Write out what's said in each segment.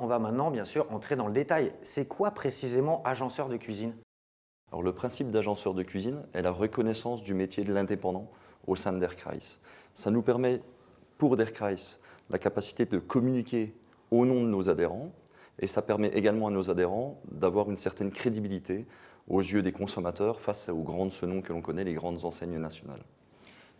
va maintenant, bien sûr, entrer dans le détail. C'est quoi précisément agenceur de cuisine? Alors, le principe d'agenceur de cuisine est la reconnaissance du métier de l'indépendant au sein de Der Kreis. Ça nous permet, pour Der Kreis, la capacité de communiquer au nom de nos adhérents et ça permet également à nos adhérents d'avoir une certaine crédibilité aux yeux des consommateurs face aux grands de ce nom que l'on connaît, les grandes enseignes nationales.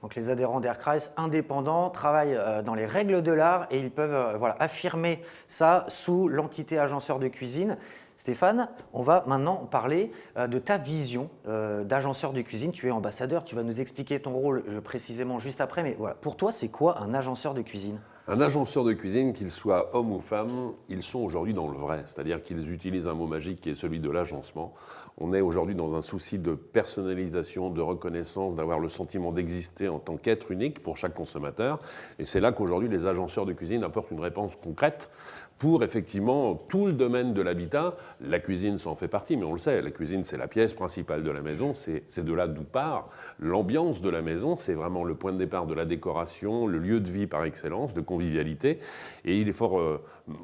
Donc les adhérents Der Kreis indépendants travaillent dans les règles de l'art et ils peuvent voilà, affirmer ça sous l'entité agenceur de cuisine. Stéphane, on va maintenant parler de ta vision d'agenceur de cuisine. Tu es ambassadeur, tu vas nous expliquer ton rôle précisément juste après, mais voilà, pour toi, c'est quoi un agenceur de cuisine? Un agenceur de cuisine, qu'il soit homme ou femme, ils sont aujourd'hui dans le vrai, c'est-à-dire qu'ils utilisent un mot magique qui est celui de l'agencement. On est aujourd'hui dans un souci de personnalisation, de reconnaissance, d'avoir le sentiment d'exister en tant qu'être unique pour chaque consommateur. Et c'est là qu'aujourd'hui les agenceurs de cuisine apportent une réponse concrète pour effectivement tout le domaine de l'habitat. La cuisine s'en fait partie, mais on le sait, la cuisine c'est la pièce principale de la maison, c'est de là d'où part l'ambiance de la maison, c'est vraiment le point de départ de la décoration, le lieu de vie par excellence, de convivialité. Et il est fort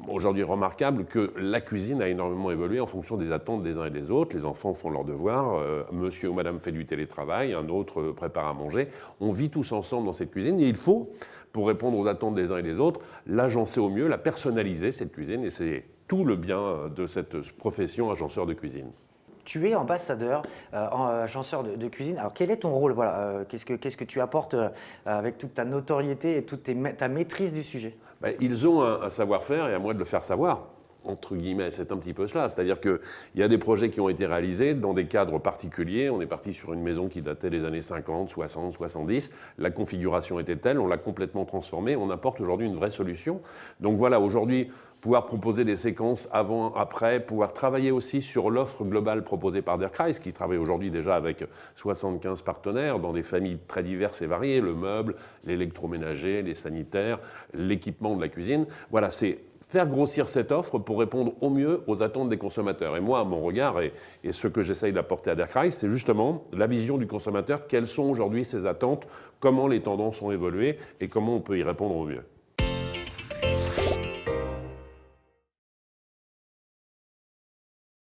aujourd'hui remarquable que la cuisine a énormément évolué en fonction des attentes des uns et des autres. Les enfants font leurs devoirs, monsieur ou madame fait du télétravail, un autre prépare à manger. On vit tous ensemble dans cette cuisine et il faut, pour répondre aux attentes des uns et des autres, l'agencer au mieux, la personnaliser, cette cuisine, et c'est tout le bien de cette profession agenceur de cuisine. Tu es ambassadeur, agenceur de cuisine. Alors quel est ton rôle? Voilà, qu'est-ce que tu apportes avec toute ta notoriété et ta maîtrise du sujet? Ils ont un savoir-faire et à moi de le faire savoir. Entre guillemets, c'est un petit peu cela. C'est-à-dire qu'il y a des projets qui ont été réalisés dans des cadres particuliers. On est parti sur une maison qui datait des années 50, 60, 70. La configuration était telle, on l'a complètement transformée. On apporte aujourd'hui une vraie solution. Donc voilà, aujourd'hui, pouvoir proposer des séquences avant, après, pouvoir travailler aussi sur l'offre globale proposée par Der Kreis, qui travaille aujourd'hui déjà avec 75 partenaires dans des familles très diverses et variées, le meuble, l'électroménager, les sanitaires, l'équipement de la cuisine. Voilà, c'est faire grossir cette offre pour répondre au mieux aux attentes des consommateurs. Et moi, mon regard et ce que j'essaye d'apporter à Der Kreis, c'est justement la vision du consommateur. Quelles sont aujourd'hui ses attentes, comment les tendances ont évolué et comment on peut y répondre au mieux.